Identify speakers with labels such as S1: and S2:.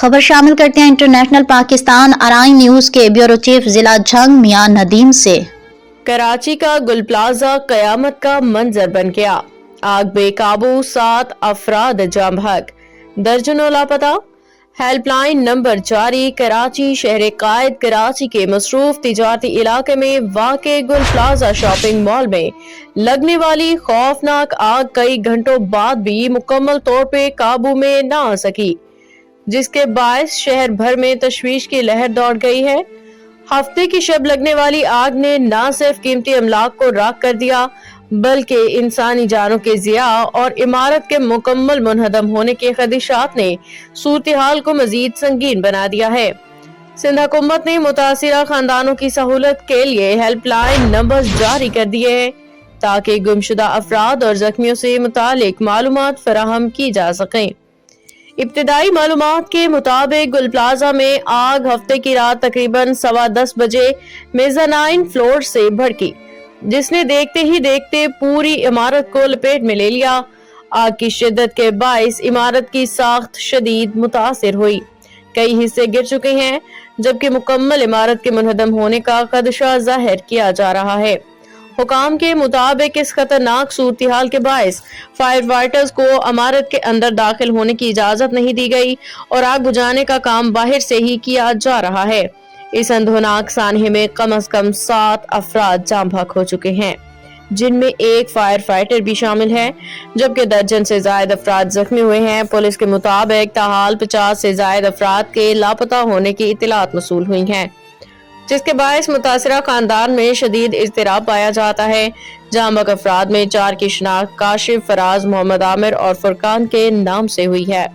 S1: خبر شامل کرتے ہیں انٹرنیشنل پاکستان آرائن نیوز کے بیورو چیف ضلع جھنگ میاں ندیم سے۔
S2: کراچی کا گل پلازہ قیامت کا منظر بن گیا، آگ بے قابو، 7 افراد جاں بحق، درجنوں لاپتہ۔ ہیلپ لائن نمبر جاری۔ کراچی شہر قائد کراچی کے مصروف تجارتی علاقے میں واقع گل پلازہ شاپنگ مال میں لگنے والی خوفناک آگ کئی گھنٹوں بعد بھی مکمل طور پہ قابو میں نہ آ سکی، جس کے باعث شہر بھر میں تشویش کی لہر دوڑ گئی ہے۔ ہفتے کی شب لگنے والی آگ نے نہ صرف قیمتی املاک کو راکھ کر دیا بلکہ انسانی جانوں کے ضیاع اور عمارت کے مکمل منہدم ہونے کے خدشات نے صورتحال کو مزید سنگین بنا دیا ہے۔ سندھ حکومت نے متاثرہ خاندانوں کی سہولت کے لیے ہیلپ لائن نمبرز جاری کر دیے ہیں تاکہ گمشدہ افراد اور زخمیوں سے متعلق معلومات فراہم کی جا سکیں۔ ابتدائی معلومات کے مطابق گل پلازہ میں آگ ہفتے کی رات تقریباً 10:15 بجے میزانائن فلور سے بھڑکی، جس نے دیکھتے ہی دیکھتے پوری عمارت کو لپیٹ میں لے لیا۔ آگ کی شدت کے باعث عمارت کی ساخت شدید متاثر ہوئی، کئی حصے گر چکے ہیں جبکہ مکمل عمارت کے منہدم ہونے کا خدشہ ظاہر کیا جا رہا ہے۔ حکام کے مطابق اس خطرناک صورتحال کے باعث فائر فائٹرز کو عمارت کے اندر داخل ہونے کی اجازت نہیں دی گئی اور آگ بجھانے کا کام باہر سے ہی کیا جا رہا ہے۔ اس اندھوناک سانحے میں کم از کم 7 افراد جاں بحق ہو چکے ہیں، جن میں ایک فائر فائٹر بھی شامل ہے، جبکہ درجن سے زائد افراد زخمی ہوئے ہیں۔ پولیس کے مطابق تاحال 50 سے زائد افراد کے لاپتہ ہونے کی اطلاعات موصول ہوئی ہیں، جس کے باعث متاثرہ خاندان میں شدید اضطراب پایا جاتا ہے۔ جاں بحق افراد میں 4 کی شناخت کاشف، فراز، محمد عامر اور فرقان کے نام سے ہوئی ہے۔